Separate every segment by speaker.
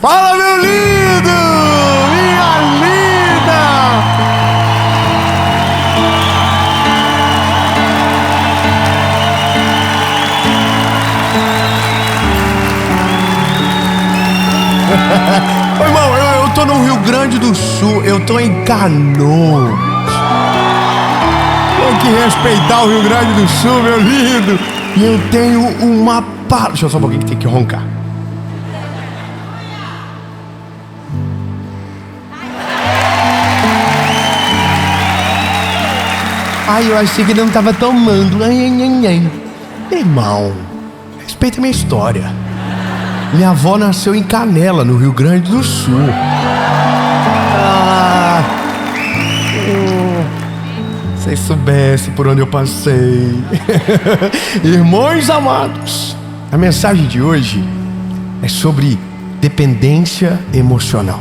Speaker 1: Fala, meu lindo! Minha linda! Ô, irmão, eu tô no Rio Grande do Sul, eu tô em Canoas. Tem que respeitar o Rio Grande do Sul, meu lindo. E eu tenho uma palavra. Deixa eu só um pouquinho que tem que roncar. Ai, eu achei que ele não tava tomando. Ai. Irmão, respeita a minha história. Minha avó nasceu em Canela, no Rio Grande do Sul. Se vocês soubessem por onde eu passei. Irmãos amados, a mensagem de hoje é sobre dependência emocional.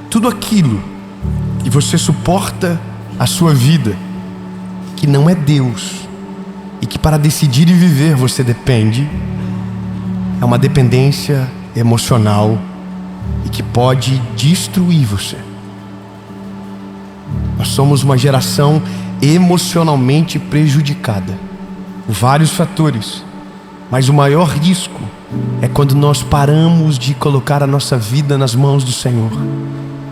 Speaker 1: Tudo aquilo que você suporta a sua vida, que não é Deus, e que para decidir e viver você depende, é uma dependência emocional e que pode destruir você. Nós somos uma geração emocionalmente prejudicada por vários fatores, mas o maior risco é quando nós paramos de colocar a nossa vida nas mãos do Senhor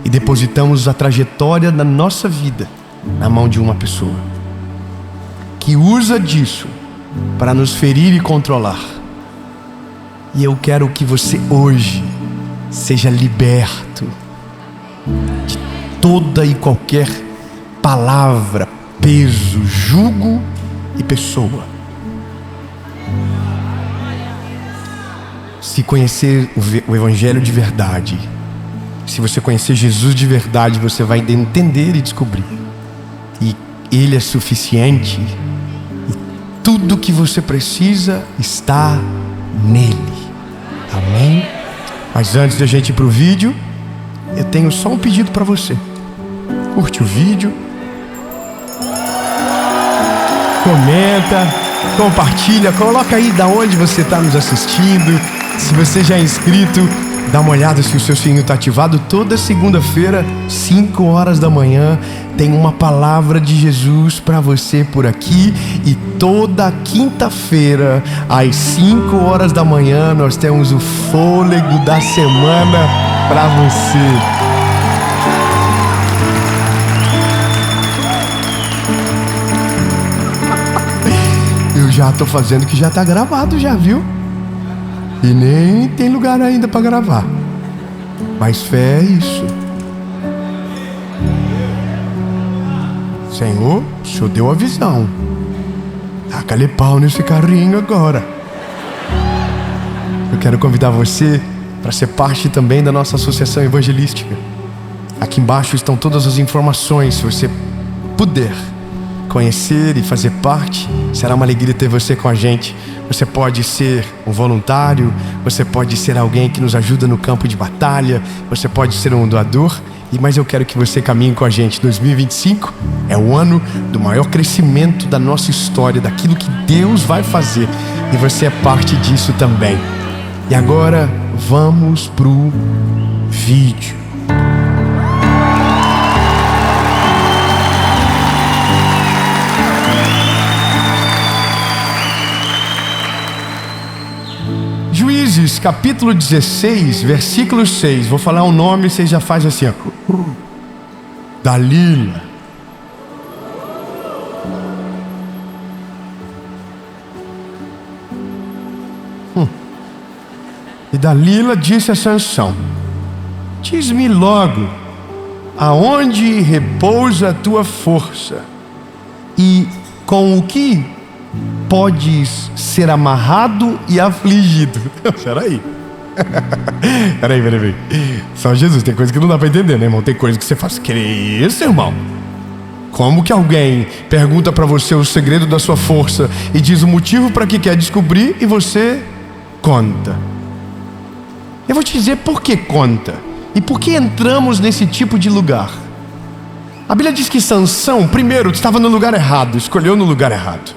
Speaker 1: e depositamos a trajetória da nossa vida na mão de uma pessoa que usa disso para nos ferir e controlar. E eu quero que você hoje seja liberto de toda e qualquer palavra, peso, jugo e pessoa. Se conhecer o Evangelho de verdade, se você conhecer Jesus de verdade, você vai entender e descobrir. E Ele é suficiente. E tudo que você precisa está nele. Amém? Mas antes de a gente ir pro vídeo, eu tenho só um pedido para você. Curte o vídeo, comenta, compartilha, coloca aí da onde você está nos assistindo. Se você já é inscrito, dá uma olhada se o seu sininho está ativado. Toda segunda-feira, 5 horas da manhã, tem uma palavra de Jesus para você por aqui. E toda quinta-feira, às 5 horas da manhã, nós temos o fôlego da semana para você. Eu já tô fazendo que já tá gravado já, viu? E nem tem lugar ainda para gravar. Mas fé é isso. Senhor, o Senhor deu a visão. Taca-lhe pau nesse carrinho agora. Eu quero convidar você para ser parte também da nossa associação evangelística. Aqui embaixo estão todas as informações. Se você puder conhecer e fazer parte, será uma alegria ter você com a gente. Você pode ser um voluntário, você pode ser alguém que nos ajuda no campo de batalha, você pode ser um doador, mas eu quero que você caminhe com a gente. 2025 é o ano do maior crescimento da nossa história, daquilo que Deus vai fazer, e você é parte disso também. E agora vamos pro vídeo. Juízes, capítulo 16, versículo 6. Vou falar um nome e você já faz assim, ó. Dalila. E Dalila disse a Sansão: diz-me logo, aonde repousa a tua força, e com o que podes ser amarrado e afligido. Peraí. Peraí. Só Jesus, tem coisa que não dá pra entender, né, irmão? Tem coisa que você faz. Que isso, irmão? Como que alguém pergunta pra você o segredo da sua força e diz o motivo pra que quer descobrir e você conta? Eu vou te dizer por que conta e por que entramos nesse tipo de lugar. A Bíblia diz que Sansão, primeiro, estava no lugar errado, escolheu no lugar errado.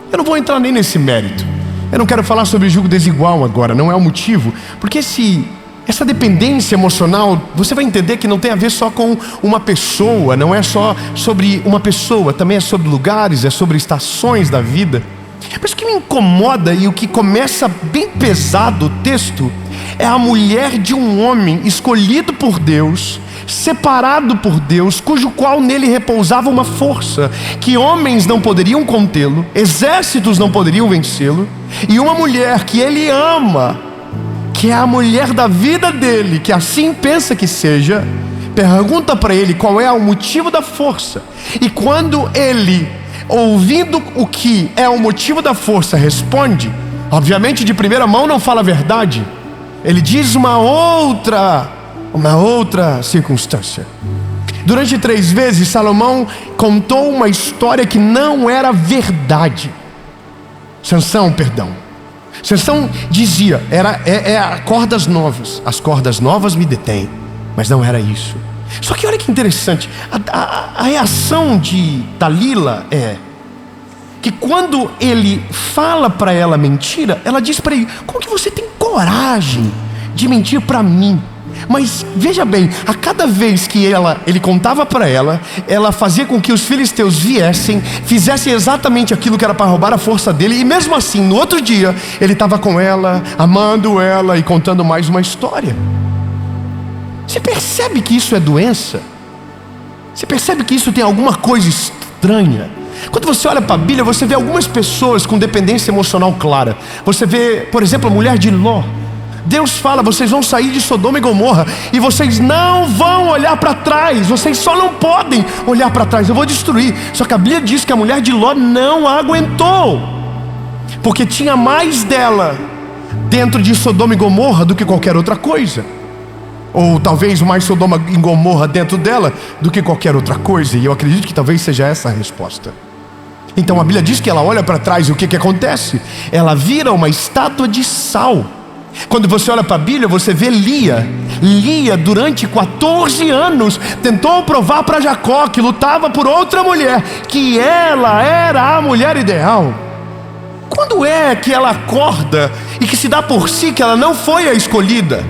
Speaker 1: Eu não vou entrar nem nesse mérito. Eu não quero falar sobre julgo desigual agora, não é o motivo, porque essa dependência emocional, você vai entender que não tem a ver só com uma pessoa, não é só sobre uma pessoa, também é sobre lugares, é sobre estações da vida. Mas o que me incomoda e o que começa bem pesado o texto é a mulher de um homem escolhido por Deus, separado por Deus, cujo qual nele repousava uma força que homens não poderiam contê-lo, exércitos não poderiam vencê-lo, e uma mulher que ele ama, que é a mulher da vida dele, que assim pensa que seja, pergunta para ele qual é o motivo da força, e quando ele, ouvindo o que é o motivo da força, responde, obviamente de primeira mão não fala a verdade, ele diz uma outra circunstância. Durante 3 vezes Salomão contou uma história que não era verdade. Sansão dizia, cordas novas, as cordas novas me detêm, mas não era isso. Só que olha que interessante, a reação de Dalila é que quando ele fala para ela mentira, ela diz para ele: como que você tem coragem de mentir para mim? Mas veja bem, a cada vez que ele contava para ela, ela fazia com que os filisteus fizessem exatamente aquilo que era para roubar a força dele, e mesmo assim, no outro dia, ele estava com ela, amando ela e contando mais uma história. Você percebe que isso é doença? Você percebe que isso tem alguma coisa estranha? Quando você olha para a Bíblia, você vê algumas pessoas com dependência emocional clara. Você vê, por exemplo, a mulher de Ló. Deus fala: vocês vão sair de Sodoma e Gomorra e vocês não vão olhar para trás, vocês só não podem olhar para trás, eu vou destruir. Só que a Bíblia diz que a mulher de Ló não aguentou, porque tinha mais dela dentro de Sodoma e Gomorra do que qualquer outra coisa, ou talvez mais Sodoma e Gomorra dentro dela do que qualquer outra coisa, e eu acredito que talvez seja essa a resposta. Então a Bíblia diz que ela olha para trás e o que acontece? Ela vira uma estátua de sal. Quando você olha para a Bíblia, você vê Lia, durante 14 anos, tentou provar para Jacó que lutava por outra mulher, que ela era a mulher ideal. Quando é que ela acorda e que se dá por si que ela não foi a escolhida?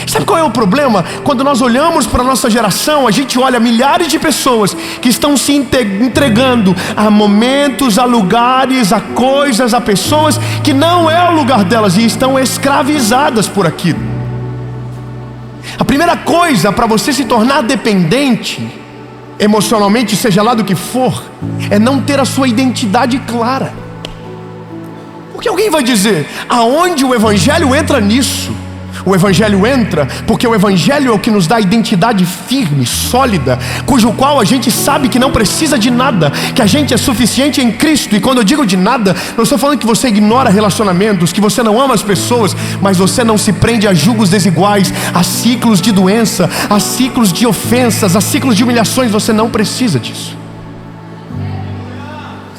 Speaker 1: Sabe qual é o problema? Quando nós olhamos para a nossa geração, a gente olha milhares de pessoas que estão se entregando a momentos, a lugares, a coisas, a pessoas que não é o lugar delas e estão escravizadas por aquilo. A primeira coisa para você se tornar dependente emocionalmente, seja lá do que for, é não ter a sua identidade clara. Porque alguém vai dizer: aonde o Evangelho entra nisso? O Evangelho entra porque o Evangelho é o que nos dá identidade firme, sólida, cujo qual a gente sabe que não precisa de nada, que a gente é suficiente em Cristo. E quando eu digo de nada, não estou falando que você ignora relacionamentos, que você não ama as pessoas, mas você não se prende a julgos desiguais, a ciclos de doença, a ciclos de ofensas, a ciclos de humilhações. Você não precisa disso.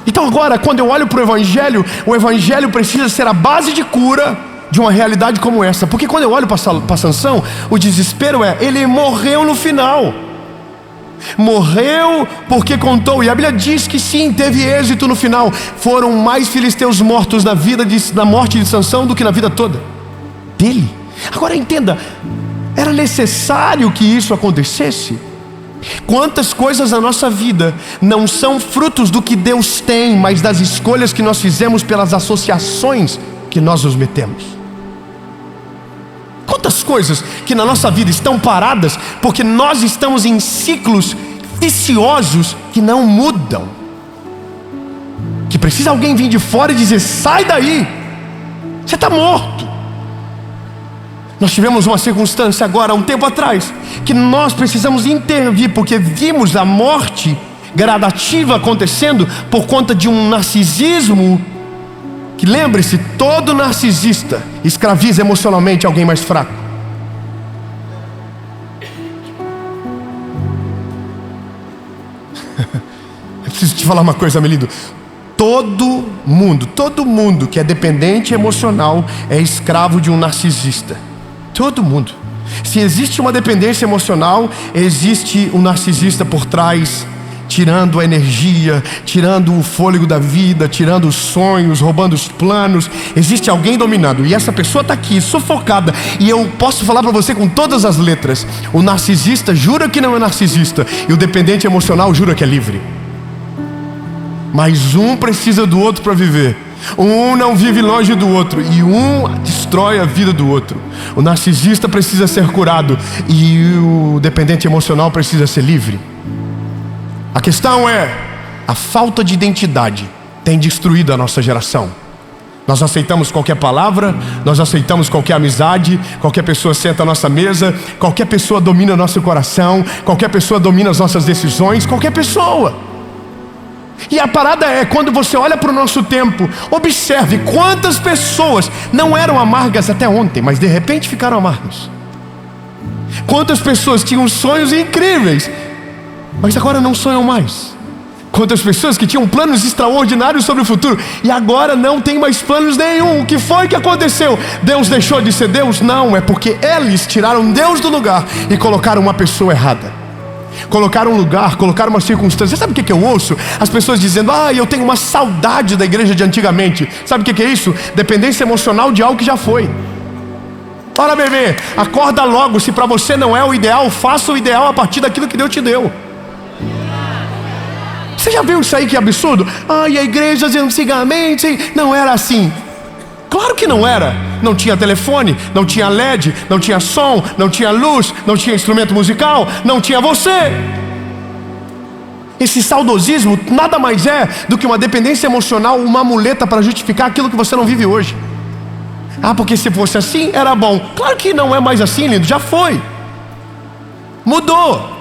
Speaker 1: Então agora, quando eu olho para o Evangelho precisa ser a base de cura de uma realidade como essa. Porque quando eu olho para Sansão, o desespero ele morreu no final. Morreu porque contou, e a Bíblia diz que sim, teve êxito no final. Foram mais filisteus mortos na morte de Sansão do que na vida toda dele. Agora entenda, era necessário que isso acontecesse? Quantas coisas na nossa vida não são frutos do que Deus tem, mas das escolhas que nós fizemos pelas associações que nós nos metemos? Quantas coisas que na nossa vida estão paradas porque nós estamos em ciclos viciosos que não mudam, que precisa alguém vir de fora e dizer: sai daí, você está morto. Nós tivemos uma circunstância agora, um tempo atrás, que nós precisamos intervir, porque vimos a morte gradativa acontecendo por conta de um narcisismo. Que lembre-se, todo narcisista escraviza emocionalmente alguém mais fraco. Eu preciso te falar uma coisa, Melido. Todo mundo que é dependente emocional é escravo de um narcisista. Todo mundo. Se existe uma dependência emocional, existe um narcisista por trás tirando a energia, tirando o fôlego da vida, tirando os sonhos, roubando os planos. Existe alguém dominando, e essa pessoa está aqui, sufocada. E eu posso falar para você com todas as letras: o narcisista jura que não é narcisista, e o dependente emocional jura que é livre. Mas um precisa do outro para viver. Um não vive longe do outro, e um destrói a vida do outro. O narcisista precisa ser curado, e o dependente emocional precisa ser livre. A questão é: a falta de identidade tem destruído a nossa geração. Nós aceitamos qualquer palavra, nós aceitamos qualquer amizade, qualquer pessoa senta à nossa mesa, qualquer pessoa domina nosso coração, qualquer pessoa domina as nossas decisões, qualquer pessoa. E a parada é, quando você olha para o nosso tempo, observe quantas pessoas não eram amargas até ontem, mas de repente ficaram amargas. Quantas pessoas tinham sonhos incríveis, mas agora não sonham mais. Quantas pessoas que tinham planos extraordinários sobre o futuro, e agora não tem mais planos nenhum. O que foi que aconteceu? Deus deixou de ser Deus? Não, é porque eles tiraram Deus do lugar e colocaram uma pessoa errada. Colocaram um lugar, colocaram uma circunstância. Sabe o que eu ouço? As pessoas dizendo: eu tenho uma saudade da igreja de antigamente. Sabe o que é isso? Dependência emocional de algo que já foi. Ora, bebê, acorda logo. Se para você não é o ideal, faça o ideal a partir daquilo que Deus te deu. Você já viu isso aí, que absurdo? A igreja de antigamente não era assim. Claro que não era. Não tinha telefone, não tinha LED, não tinha som, não tinha luz, não tinha instrumento musical, não tinha você. Esse saudosismo nada mais é do que uma dependência emocional, uma muleta para justificar aquilo que você não vive hoje. Porque se fosse assim, era bom. Claro que não é mais assim, lindo, já foi. Mudou.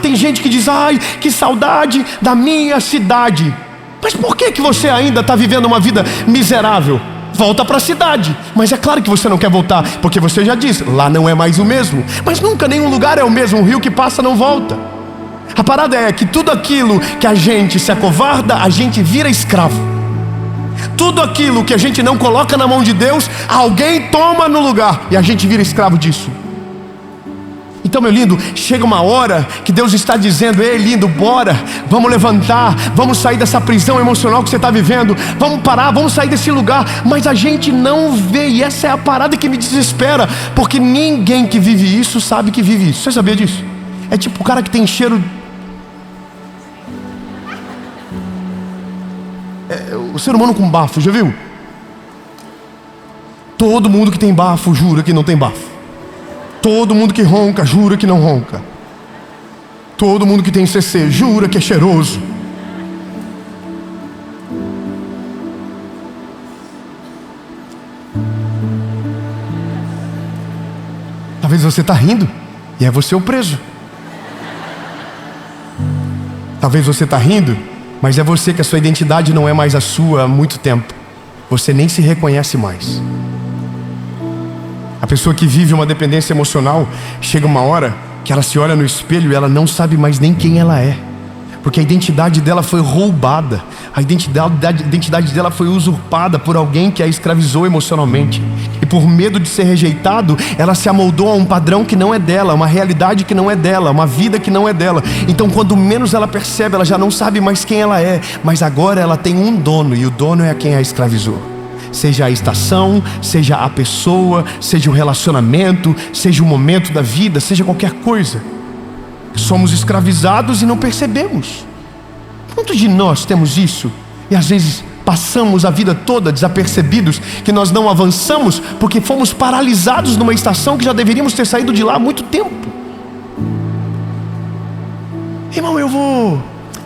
Speaker 1: Tem gente que diz: que saudade da minha cidade. Mas por que você ainda está vivendo uma vida miserável? Volta para a cidade. Mas é claro que você não quer voltar, porque você já disse: lá não é mais o mesmo. Mas nunca nenhum lugar é o mesmo. Um rio que passa não volta. A parada é que tudo aquilo que a gente se acovarda, a gente vira escravo. Tudo aquilo que a gente não coloca na mão de Deus, alguém toma no lugar, e a gente vira escravo disso. Então, meu lindo, chega uma hora que Deus está dizendo: ei, lindo, bora, vamos levantar, vamos sair dessa prisão emocional que você está vivendo, vamos parar, vamos sair desse lugar. Mas a gente não vê, e essa é a parada que me desespera, porque ninguém que vive isso sabe que vive isso. Você sabia disso? É tipo o cara que tem cheiro... o ser humano com bafo, já viu? Todo mundo que tem bafo jura que não tem bafo. Todo mundo que ronca jura que não ronca. Todo mundo que tem CC jura que é cheiroso. Talvez você está rindo e é você o preso. Talvez você está rindo, mas é você que a sua identidade não é mais a sua há muito tempo. Você nem se reconhece mais. A pessoa que vive uma dependência emocional, chega uma hora que ela se olha no espelho e ela não sabe mais nem quem ela é, porque a identidade dela foi roubada. A identidade dela foi usurpada por alguém que a escravizou emocionalmente. E por medo de ser rejeitado, ela se amoldou a um padrão que não é dela, uma realidade que não é dela, uma vida que não é dela. Então, quando menos ela percebe, ela já não sabe mais quem ela é. Mas agora ela tem um dono, e o dono é quem a escravizou. Seja a estação, seja a pessoa, seja o relacionamento, seja o momento da vida, seja qualquer coisa. Somos escravizados e não percebemos. Quantos de nós temos isso? E às vezes passamos a vida toda desapercebidos, que nós não avançamos porque fomos paralisados numa estação que já deveríamos ter saído de lá há muito tempo. Irmão,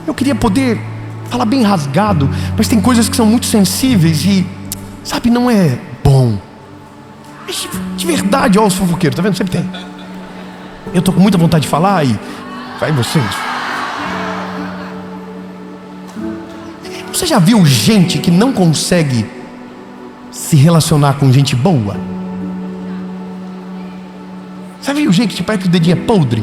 Speaker 1: eu queria poder falar bem rasgado, mas tem coisas que são muito sensíveis e, sabe, não é bom. Mas de verdade, ó, os fofoqueiros, tá vendo? Sempre tem. Eu tô com muita vontade de falar e vai vocês. Você já viu gente que não consegue se relacionar com gente boa? Você viu gente que parece que o dedinho é podre?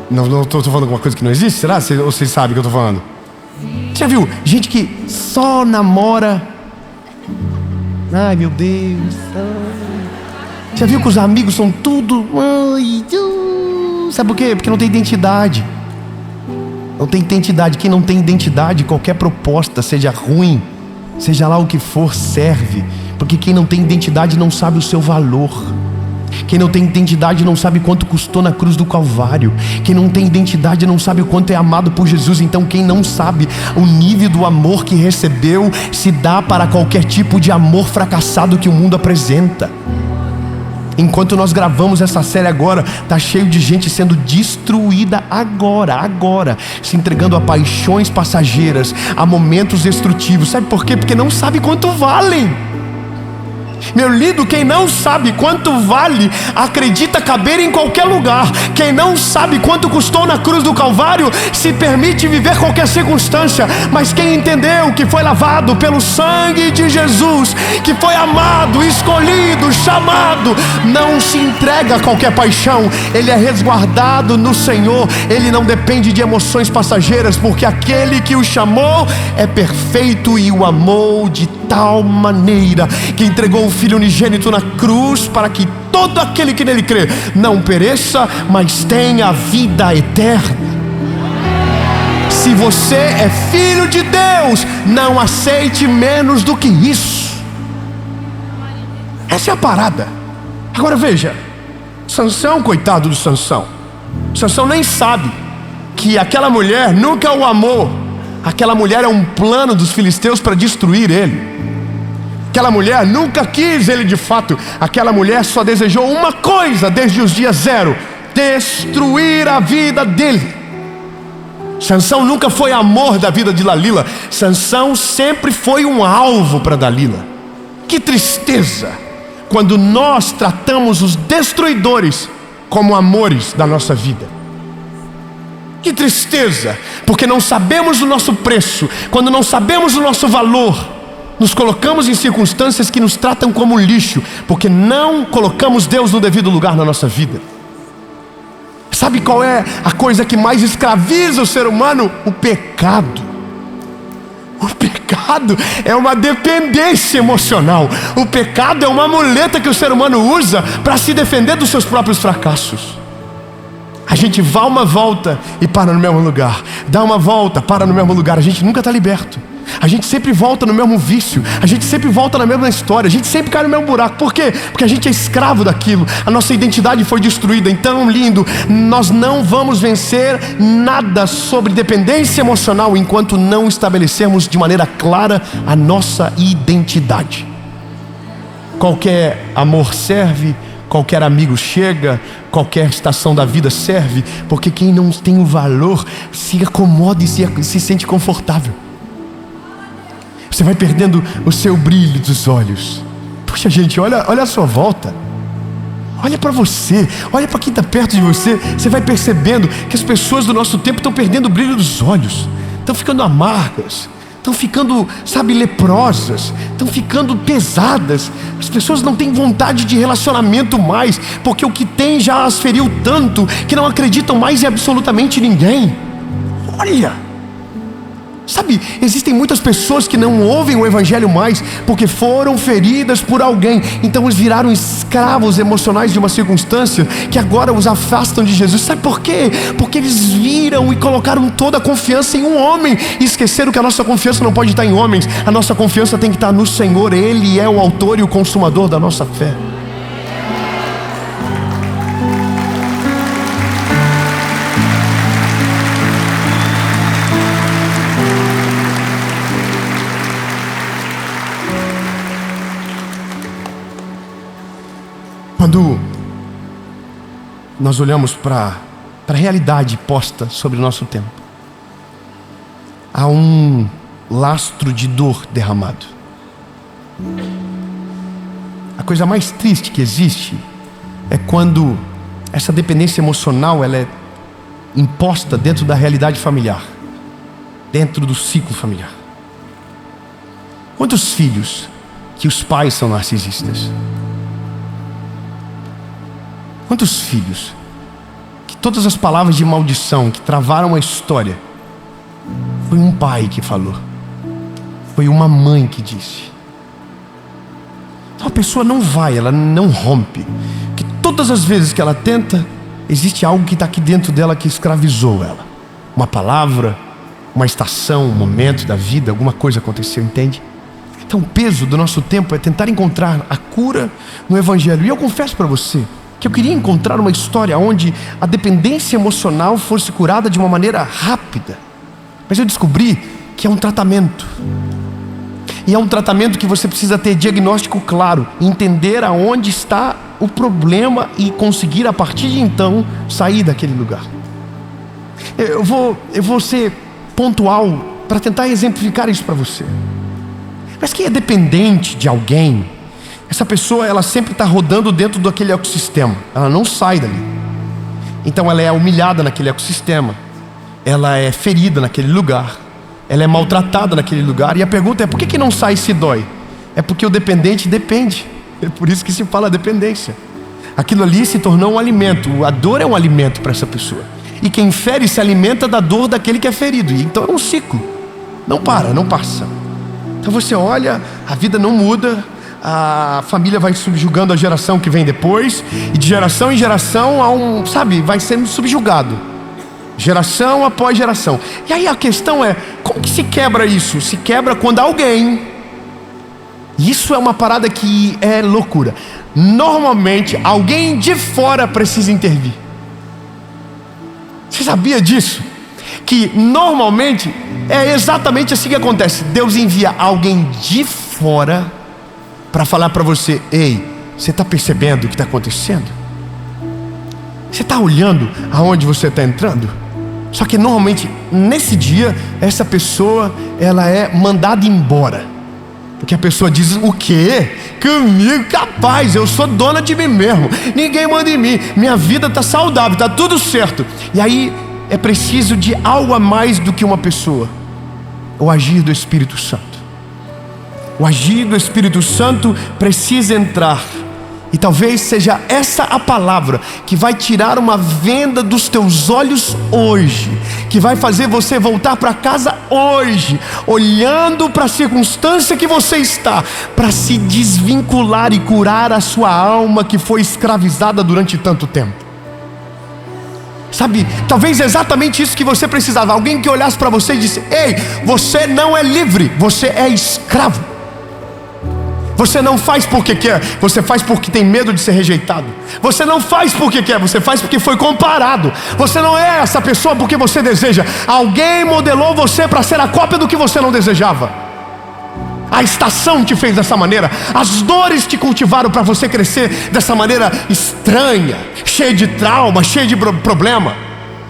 Speaker 1: Não estou falando alguma coisa que não existe? Será? Ou vocês sabem o que eu estou falando? Você já viu gente que só namora? Ai, meu Deus. Já viu que os amigos são tudo... Sabe por quê? Porque não tem identidade. Não tem identidade. Quem não tem identidade, qualquer proposta, seja ruim, seja lá o que for, serve. Porque quem não tem identidade não sabe o seu valor. Quem não tem identidade não sabe quanto custou na cruz do Calvário. Quem não tem identidade não sabe o quanto é amado por Jesus. Então quem não sabe o nível do amor que recebeu, se dá para qualquer tipo de amor fracassado que o mundo apresenta. Enquanto nós gravamos essa série agora, tá cheio de gente sendo destruída agora, se entregando a paixões passageiras, a momentos destrutivos. Sabe por quê? Porque não sabe quanto valem. Meu lindo, quem não sabe quanto vale, acredita caber em qualquer lugar. Quem não sabe quanto custou na cruz do Calvário, se permite viver qualquer circunstância. Mas quem entendeu que foi lavado pelo sangue de Jesus, que foi amado, escolhido, chamado, não se entrega a qualquer paixão. Ele é resguardado no Senhor. Ele não depende de emoções passageiras, porque aquele que o chamou é perfeito e o amou de tal maneira que entregou o Filho unigênito na cruz, para que todo aquele que nele crê não pereça, mas tenha vida eterna. Se você é filho de Deus, não aceite menos do que isso. Essa é a parada. Agora veja, Sansão, coitado do Sansão. Sansão nem sabe que aquela mulher nunca o amou. Aquela mulher é um plano dos filisteus para destruir ele. Aquela mulher nunca quis ele de fato. Aquela mulher só desejou uma coisa desde os dias zero: destruir a vida dele. Sansão nunca foi amor da vida de Dalila. Sansão sempre foi um alvo para Dalila. Que tristeza quando nós tratamos os destruidores como amores da nossa vida. Que tristeza, porque não sabemos o nosso preço. Quando não sabemos o nosso valor, nos colocamos em circunstâncias que nos tratam como lixo, porque não colocamos Deus no devido lugar na nossa vida. Sabe qual é a coisa que mais escraviza o ser humano? O pecado. O pecado é uma dependência emocional. O pecado é uma muleta que o ser humano usa para se defender dos seus próprios fracassos. A gente dá uma volta e para no mesmo lugar. Dá uma volta, para no mesmo lugar. A gente nunca está liberto. A gente sempre volta no mesmo vício. A gente sempre volta na mesma história. A gente sempre cai no mesmo buraco. Por quê? Porque a gente é escravo daquilo. A nossa identidade foi destruída. Então, lindo, nós não vamos vencer nada sobre dependência emocional enquanto não estabelecermos de maneira clara a nossa identidade. Qualquer amor serve, qualquer amigo chega, qualquer estação da vida serve, porque quem não tem o valor se acomoda e se sente confortável. Você vai perdendo o seu brilho dos olhos. Poxa, gente, olha a sua volta. Olha para você, olha para quem está perto de você. Você vai percebendo que as pessoas do nosso tempo estão perdendo o brilho dos olhos, estão ficando amargas, estão ficando, leprosas, estão ficando pesadas. As pessoas não têm vontade de relacionamento mais, porque o que tem já as feriu tanto que não acreditam mais em absolutamente ninguém. Olha, existem muitas pessoas que não ouvem o evangelho mais porque foram feridas por alguém. Então eles viraram escravos emocionais de uma circunstância que agora os afastam de Jesus. Sabe por quê? Porque eles viram e colocaram toda a confiança em um homem e esqueceram que a nossa confiança não pode estar em homens. A nossa confiança tem que estar no Senhor. Ele é o autor e o consumador da nossa fé. Quando nós olhamos para a realidade posta sobre o nosso tempo, há um lastro de dor derramado. A coisa mais triste que existe é quando essa dependência emocional ela é imposta dentro da realidade familiar, dentro do ciclo familiar. Quantos filhos que os pais são narcisistas? Quantos filhos que todas as palavras de maldição que travaram a história foi um pai que falou, foi uma mãe que disse. Então a pessoa não vai, ela não rompe. Que todas as vezes que ela tenta, existe algo que está aqui dentro dela que escravizou ela. Uma palavra, uma estação, um momento da vida, alguma coisa aconteceu, entende? Então o peso do nosso tempo é tentar encontrar a cura no Evangelho. E eu confesso para você que eu queria encontrar uma história onde a dependência emocional fosse curada de uma maneira rápida. Mas eu descobri que é um tratamento. E é um tratamento que você precisa ter diagnóstico claro, entender aonde está o problema e conseguir a partir de então sair daquele lugar. Eu vou ser pontual para tentar exemplificar isso para você. Mas quem é dependente de alguém, essa pessoa ela sempre está rodando dentro daquele ecossistema, ela não sai dali. Então ela é humilhada naquele ecossistema, ela é ferida naquele lugar, ela é maltratada naquele lugar. E a pergunta é: por que não sai e se dói? É porque o dependente depende. É por isso que se fala dependência. Aquilo ali se tornou um alimento. A dor é um alimento para essa pessoa. E quem fere se alimenta da dor daquele que é ferido. E então é um ciclo. Não para, não passa. Então você olha, a vida não muda, a família vai subjugando a geração que vem depois, e de geração em geração vai sendo subjugado. Geração após geração. E aí a questão é: como que se quebra isso? Se quebra quando alguém... Isso é uma parada que é loucura. Normalmente alguém de fora precisa intervir. Você sabia disso? Que normalmente é exatamente assim que acontece. Deus envia alguém de fora para falar para você: ei, você está percebendo o que está acontecendo? Você está olhando aonde você está entrando? Só que normalmente nesse dia essa pessoa ela é mandada embora, porque a pessoa diz: o quê? Comigo? Capaz, eu sou dona de mim mesmo, ninguém manda em mim, minha vida está saudável, está tudo certo. E aí é preciso de algo a mais do que uma pessoa: o agir do Espírito Santo. O agir do Espírito Santo precisa entrar. E talvez seja essa a palavra que vai tirar uma venda dos teus olhos hoje, que vai fazer você voltar para casa hoje, olhando para a circunstância que você está, para se desvincular e curar a sua alma que foi escravizada durante tanto tempo. Sabe, talvez exatamente isso que você precisava. Alguém que olhasse para você e disse: ei, você não é livre, você é escravo. Você não faz porque quer, você faz porque tem medo de ser rejeitado. Você não faz porque quer, você faz porque foi comparado. Você não é essa pessoa porque você deseja. Alguém modelou você para ser a cópia do que você não desejava. A estação te fez dessa maneira. As dores te cultivaram para você crescer dessa maneira estranha, cheia de trauma, cheia de problema.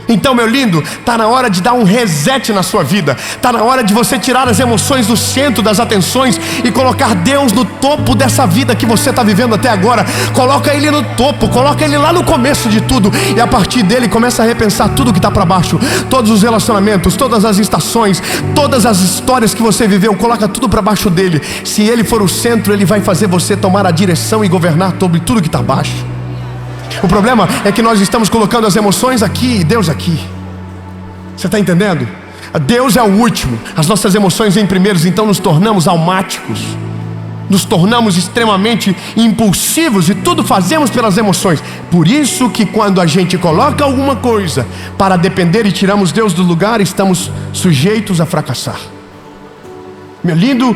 Speaker 1: Então, meu lindo, está na hora de dar um reset na sua vida. Está na hora de você tirar as emoções do centro das atenções e colocar Deus no topo dessa vida que você está vivendo até agora. Coloca Ele no topo, coloca Ele lá no começo de tudo. E a partir dele começa a repensar tudo que está para baixo. Todos os relacionamentos, todas as estações, todas as histórias que você viveu, coloca tudo para baixo dele. Se Ele for o centro, Ele vai fazer você tomar a direção e governar sobre tudo que está abaixo. O problema é que nós estamos colocando as emoções aqui e Deus aqui. Você está entendendo? Deus é o último, as nossas emoções vêm primeiros. Então nos tornamos almáticos, nos tornamos extremamente impulsivos e tudo fazemos pelas emoções. Por isso que quando a gente coloca alguma coisa para depender e tiramos Deus do lugar, estamos sujeitos a fracassar. Meu lindo,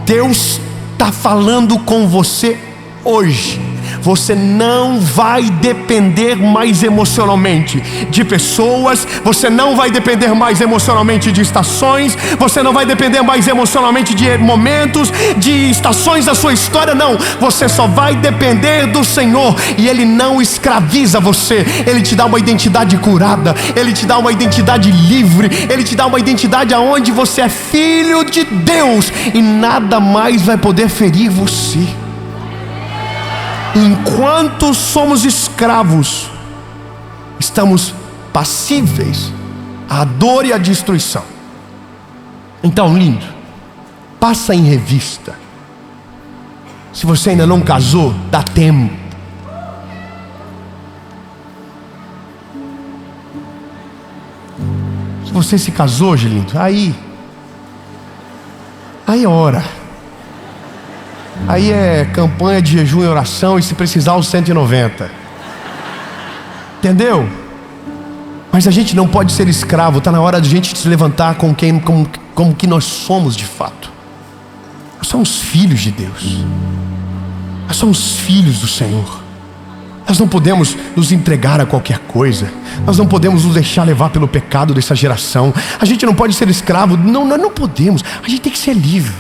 Speaker 1: Deus está falando com você hoje. Você não vai depender mais emocionalmente de pessoas, você não vai depender mais emocionalmente de estações, você não vai depender mais emocionalmente de momentos, de estações da sua história, não. Você só vai depender do Senhor. E Ele não escraviza você, Ele te dá uma identidade curada, Ele te dá uma identidade livre, Ele te dá uma identidade aonde você é filho de Deus e nada mais vai poder ferir você. Enquanto somos escravos, estamos passíveis à dor e à destruição. Então, lindo, passa em revista. Se você ainda não casou, dá tempo. Se você se casou, lindo, aí ora. Aí é campanha de jejum e oração, e se precisar os 190. Entendeu? Mas a gente não pode ser escravo. Está na hora de a gente se levantar como que nós somos de fato. Nós somos filhos de Deus. Nós somos filhos do Senhor. Nós não podemos nos entregar a qualquer coisa. Nós não podemos nos deixar levar pelo pecado dessa geração. A gente não pode ser escravo. Não, nós não podemos. A gente tem que ser livre.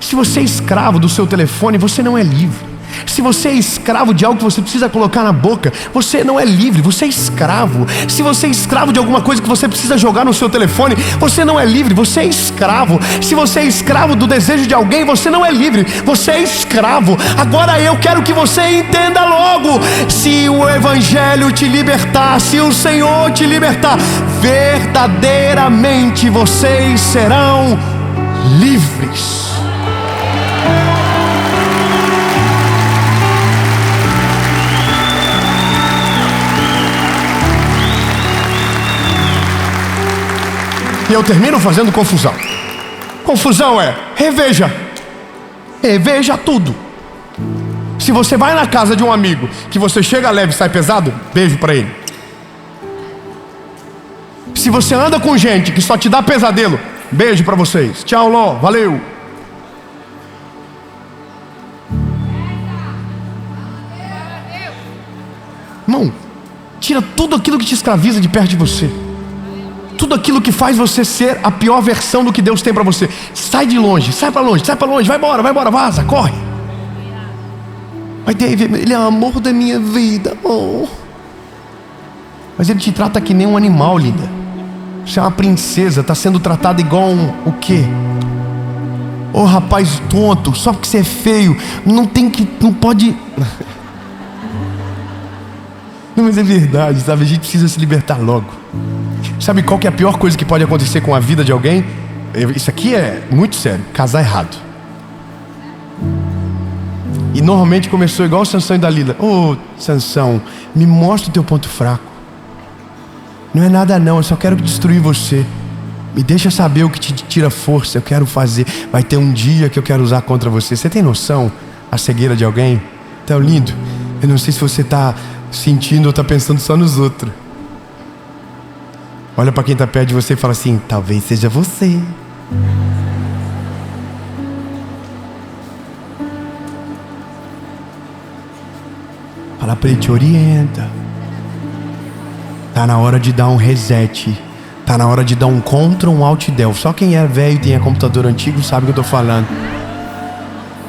Speaker 1: Se você é escravo do seu telefone, você não é livre. Se você é escravo de algo que você precisa colocar na boca, você não é livre, você é escravo. Se você é escravo de alguma coisa que você precisa jogar no seu telefone, você não é livre, você é escravo. Se você é escravo do desejo de alguém, você não é livre, você é escravo. Agora eu quero que você entenda logo: se o Evangelho te libertar, se o Senhor te libertar, verdadeiramente vocês serão livres. E eu termino fazendo confusão. Confusão é: reveja tudo. Se você vai na casa de um amigo, que você chega leve e sai pesado, beijo pra ele. Se você anda com gente que só te dá pesadelo, beijo pra vocês. Tchau, Ló, valeu. Irmão, tira tudo aquilo que te escraviza de perto de você. Tudo aquilo que faz você ser a pior versão do que Deus tem para você. Sai de longe, sai para longe, vai embora, vaza, corre. Mas David, ele é o amor da minha vida, oh. Mas ele te trata que nem um animal, linda. Você é uma princesa, está sendo tratada igual o quê? Oh, rapaz tonto, só porque você é feio, não pode. Não, mas é verdade, sabe? A gente precisa se libertar logo. Sabe qual que é a pior coisa que pode acontecer com a vida de alguém? Isso aqui é muito sério: casar errado. E normalmente começou igual o Sansão e Dalila. Ô, Sansão, me mostra o teu ponto fraco. Não é nada não, eu só quero destruir você. Me deixa saber o que te tira força, eu quero fazer. Vai ter um dia que eu quero usar contra você. Você tem noção a cegueira de alguém? Tão lindo. Eu não sei se você está sentindo ou está pensando só nos outros. Olha para quem está perto de você e fala assim: talvez seja você. Fala para ele: te orienta. Tá na hora de dar um reset. Tá na hora de dar um Ctrl, um Alt Del. Só quem é velho e tem computador antigo sabe o que eu tô falando.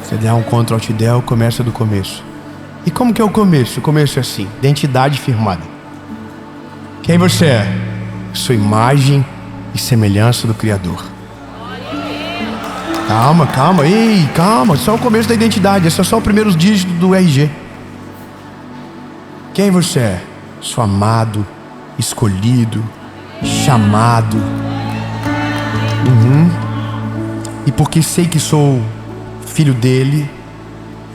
Speaker 1: Você dá um Ctrl, Alt Del, começa do começo. E como que é o começo? O começo é assim: identidade firmada. Quem você é? Sua imagem e semelhança do Criador. Calma, ei, calma. Só o começo da identidade. Esse é só o primeiro dígito do RG. Quem você é? Sou amado, escolhido, chamado. E porque sei que sou filho dele,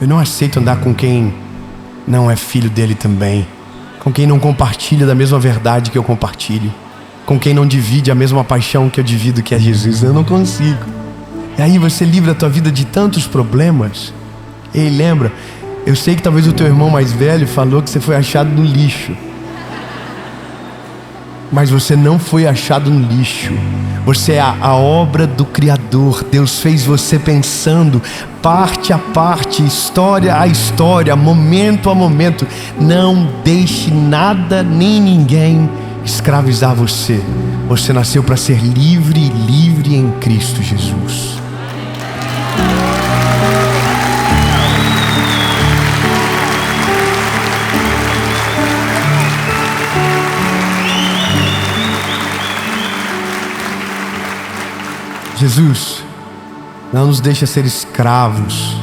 Speaker 1: eu não aceito andar com quem não é filho dele também, com quem não compartilha da mesma verdade que eu compartilho, com quem não divide a mesma paixão que eu divido, que é Jesus. Eu não consigo. E aí você livra a tua vida de tantos problemas. Ei, lembra, eu sei que talvez o teu irmão mais velho falou que você foi achado no lixo, mas você não foi achado no lixo. Você é a obra do Criador. Deus fez você pensando, parte a parte, história a história, momento a momento. Não deixe nada nem ninguém escravizar você. Você nasceu para ser livre e livre em Cristo Jesus. Jesus não nos deixa ser escravos,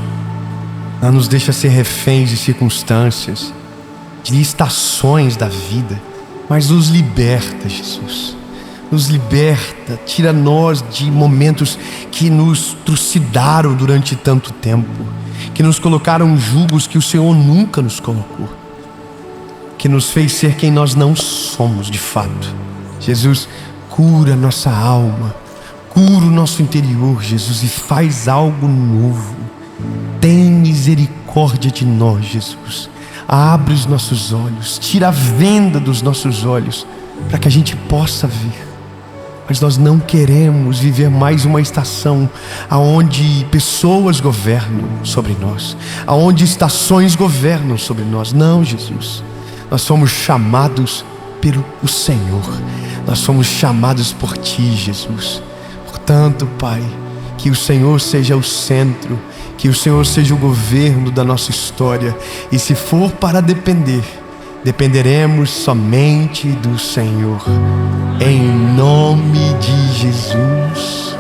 Speaker 1: não nos deixa ser reféns de circunstâncias, de estações da vida, mas nos liberta, Jesus. Nos liberta, tira nós de momentos que nos trucidaram durante tanto tempo, que nos colocaram julgos que o Senhor nunca nos colocou, que nos fez ser quem nós não somos de fato. Jesus, cura nossa alma, cura o nosso interior, Jesus, e faz algo novo. Tem misericórdia misericórdia de nós, Jesus. Abre os nossos olhos, tira a venda dos nossos olhos, para que a gente possa ver. Mas nós não queremos viver mais uma estação aonde pessoas governam sobre nós, aonde estações governam sobre nós. Não, Jesus. Nós somos chamados pelo Senhor. Nós somos chamados por Ti, Jesus. Portanto, Pai, que o Senhor seja o centro, que o Senhor seja o governo da nossa história. E se for para depender, dependeremos somente do Senhor. Em nome de Jesus.